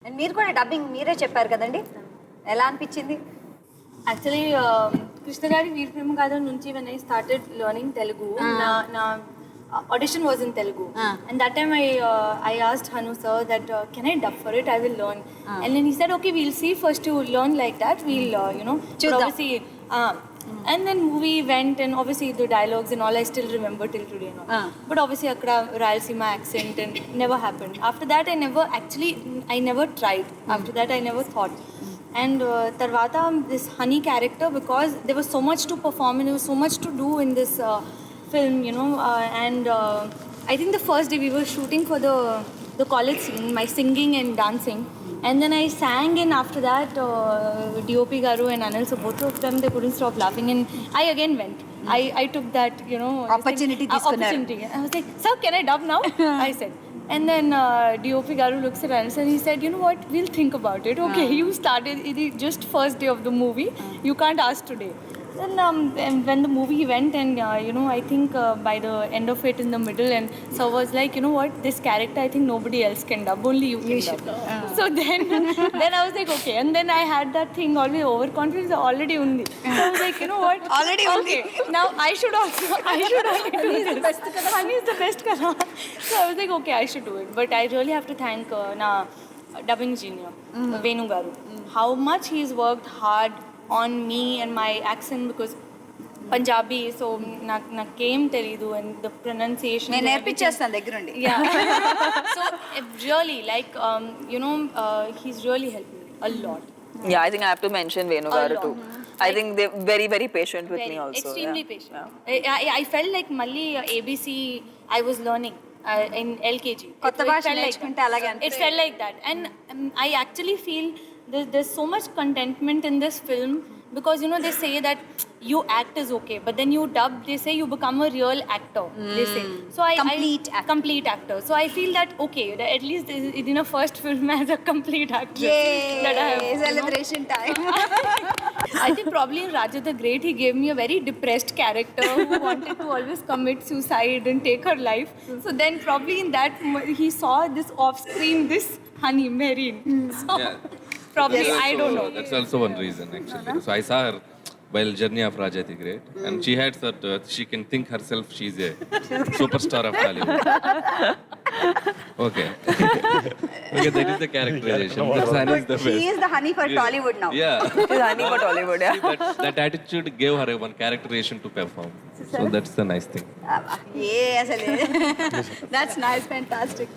And మీరు కూడా dubbing మీరే చెప్పారు కదండి, ఎలా అనిపించింది? Actually, Krishna Gari Veer Prema Gadam nunchi when I started learning Telugu, na audition was in Telugu, and that time I asked Hanu sir that can I dub for it? I will learn, and then he said okay, we'll see. First to learn like that, we'll but obviously. And then movie went, and obviously the dialogues and all I still remember till today. But obviously akkada Rayalaseema accent and never happened. After that I never tried. After that I never thought. And tarvata this Honey character, because there was so much to perform and there was so much to do in this film, and I think the first day we were shooting for the college scene, my singing and dancing. And then I sang, and after that, DOP Garu and Anil, so both of them, they couldn't stop laughing. And I again went. I took that, Opportunity. opportunity. I was like, sir, can I dub now? I said. And then DOP Garu looks at Anil and he said, you know what, we'll think about it. Okay, you started, it is just first day of the movie. You can't ask today. Then and when the movie went, and I think by the end of it, in the middle, and so was like, you know what, this character I think nobody else can dub, only you can dub. So then I was like, okay. And then I had that thing always overconfidence already undi. So I was like, you know what, Already okay, now I should also do this. Honey is the best kada. So I was like, okay, I should do it. But I really have to thank na dubbing genius, Venu Garu. How much he's worked hard on me and my accent, because Punjabi, so nakem teridu, and the pronunciation. నేను నేర్పించేస్తాను దగ్గరుండి. Yeah. So really, like he's really helped me a lot. Yeah, I think I have to mention Venu Garu too. I think they're very, very patient with me also. Extremely patient. I felt like Malli ABC I was learning in LKG. కొత్త భాష నేర్చుకుంటే అలాగే It felt like that. And I actually feel there's so much contentment in this film, because they say that you act is okay, but then you dub, they say you become a real actor. They say so. Complete actor. So I feel that okay, that at least in a first film as a complete actor. That I have, celebration time. I think probably in Raja the Great, he gave me a very depressed character who wanted to always commit suicide and take her life. So then probably in that he saw this off screen, this Honey Marine. So probably I don't know. That's also one reason actually. So I saw her while Journey of Raja the Great, and she had that she can think herself she's a superstar of Hollywood. Okay. Okay, that is the characterization. That is the He best. is the honey for Tollywood now. Yeah. She's honey for Tollywood, yeah. That attitude gave her one characterization to perform. So that's the nice thing. అసలు. That's nice, fantastic.